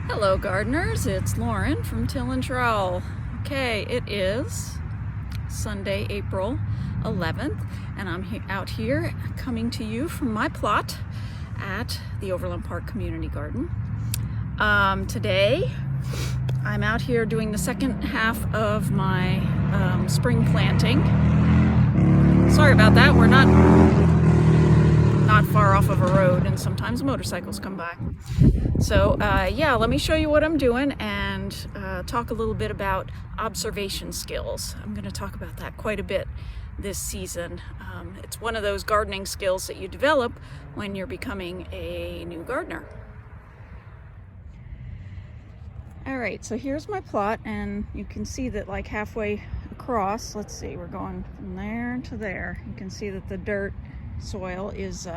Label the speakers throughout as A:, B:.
A: Hello gardeners, it's Lauren from Till and Trowel. Okay, it is Sunday, April 11th, and I'm out here coming to you from my plot at the Overland Park Community Garden. Today, I'm out here doing the second half of my spring planting. Sorry about that, we're not far off of a road and sometimes motorcycles come by. So yeah, let me show you what I'm doing and talk a little bit about observation skills. I'm going to talk about that quite a bit this season. It's one of those gardening skills that you develop when you're becoming a new gardener. All right, so here's my plot, and you can see that like halfway across, let's see, we're going from there to there. You can see that the dirt soil is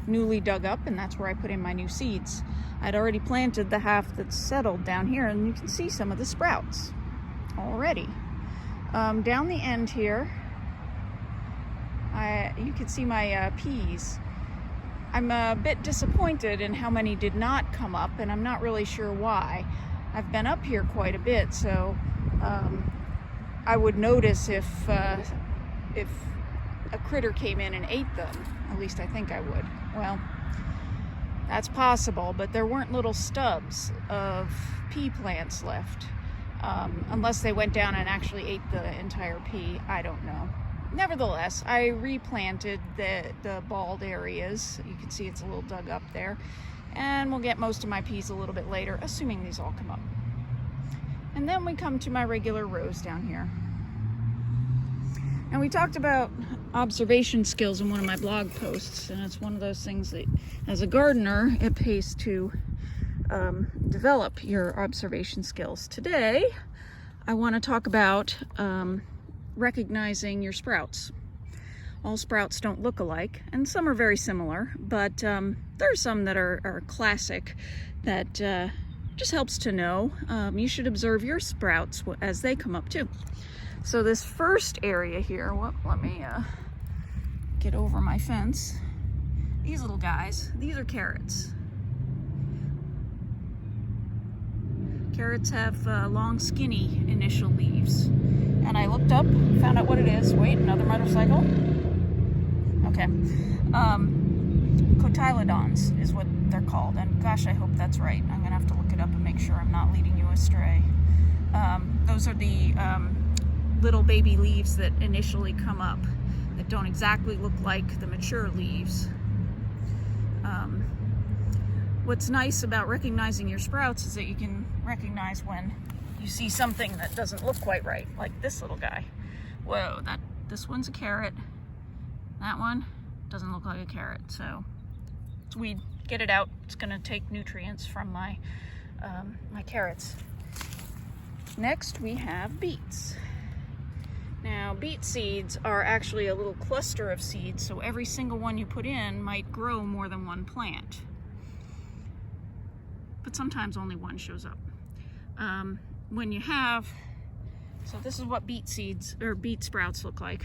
A: newly dug up, and that's where I put in my new seeds. I'd already planted the half that's settled down here, and you can see some of the sprouts already. Down the end here, you can see my peas. I'm a bit disappointed in how many did not come up, and I'm not really sure why. I've been up here quite a bit, so I would notice if a critter came in and ate them. At least I think I would. Well, that's possible, but there weren't little stubs of pea plants left. Unless they went down and actually ate the entire pea, I don't know. Nevertheless, I replanted the bald areas. You can see it's a little dug up there. And we'll get most of my peas a little bit later, assuming these all come up. And then we come to my regular rows down here. And we talked about observation skills in one of my blog posts, and it's one of those things that, as a gardener, it pays to develop your observation skills. Today, I want to talk about recognizing your sprouts. All sprouts don't look alike, and some are very similar, but there are some that are classic that just helps to know. You should observe your sprouts as they come up too. So this first area here, let me get over my fence. These little guys, these are carrots. Carrots have long, skinny initial leaves. And I looked up, found out what it is. Wait, another motorcycle. Okay. Cotyledons is what they're called. And gosh, I hope that's right. I'm gonna have to look it up and make sure I'm not leading you astray. Those are the little baby leaves that initially come up that don't exactly look like the mature leaves. What's nice about recognizing your sprouts is that you can recognize when you see something that doesn't look quite right, like this little guy. Whoa, this one's a carrot. That one doesn't look like a carrot, so it's weed. Get it out. It's gonna take nutrients from my my carrots. Next we have beets. Now, beet seeds are actually a little cluster of seeds, so every single one you put in might grow more than one plant. But sometimes only one shows up. When you have, so this is what beet seeds, or beet sprouts look like.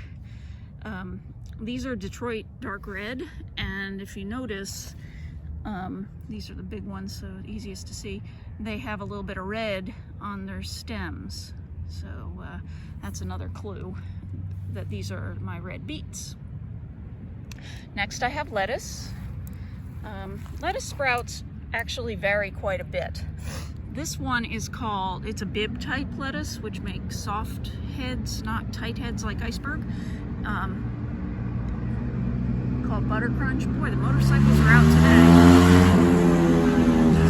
A: These are Detroit dark red, and if you notice, these are the big ones, so easiest to see. They have a little bit of red on their stems. So that's another clue that these are my red beets. Next I have lettuce. Lettuce sprouts actually vary quite a bit. This one is called, it's a bib type lettuce, which makes soft heads, not tight heads like iceberg. Called Butter Crunch. Boy, the motorcycles are out today.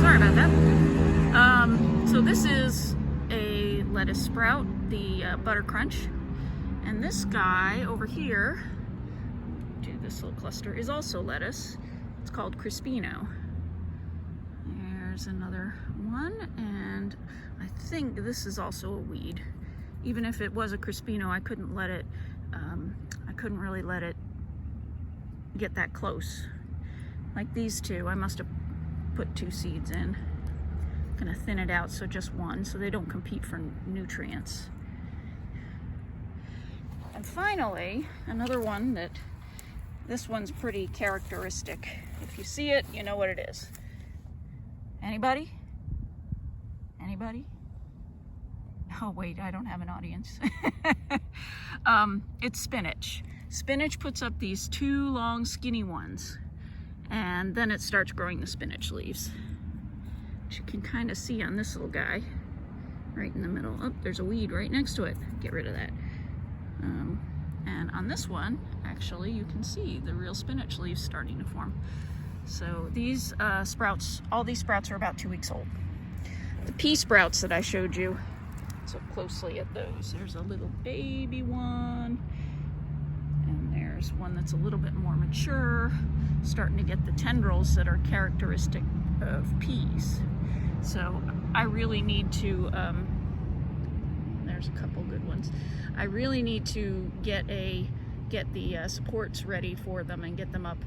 A: Sorry about that. So this is a lettuce sprout, the Butter Crunch, and this guy over here, this little cluster, is also lettuce. It's called Crispino. There's another one, and I think this is also a weed. Even if it was a Crispino, I couldn't let it, I couldn't really let it get that close. Like these two, I must have put 2 seeds in. Gonna thin it out so just one, so they don't compete for nutrients. And finally, another one that, this one's pretty characteristic. If you see it, you know what it is. Anybody? Anybody? Oh wait, I don't have an audience. It's spinach. Spinach puts up these two long skinny ones, and then it starts growing the spinach leaves, which you can kind of see on this little guy right in the middle. Oh, there's a weed right next to it. Get rid of that. And on this one, actually, you can see the real spinach leaves starting to form. So these sprouts, all these sprouts are about 2 weeks old. The pea sprouts that I showed you, let's look closely at those. There's a little baby one, and there's one that's a little bit more mature, starting to get the tendrils that are characteristic of peas. So I really need to, there's a couple good ones. I really need to get the supports ready for them and get them up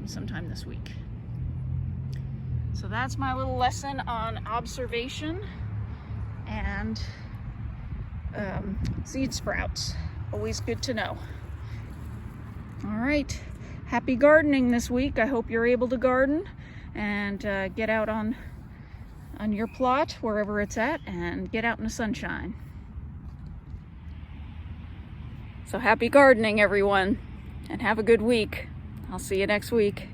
A: sometime this week. So that's my little lesson on observation and seed sprouts. Always good to know. All right, happy gardening this week. I hope you're able to garden and get out on your plot, wherever it's at, and get out in the sunshine. So happy gardening, everyone, and have a good week. I'll see you next week.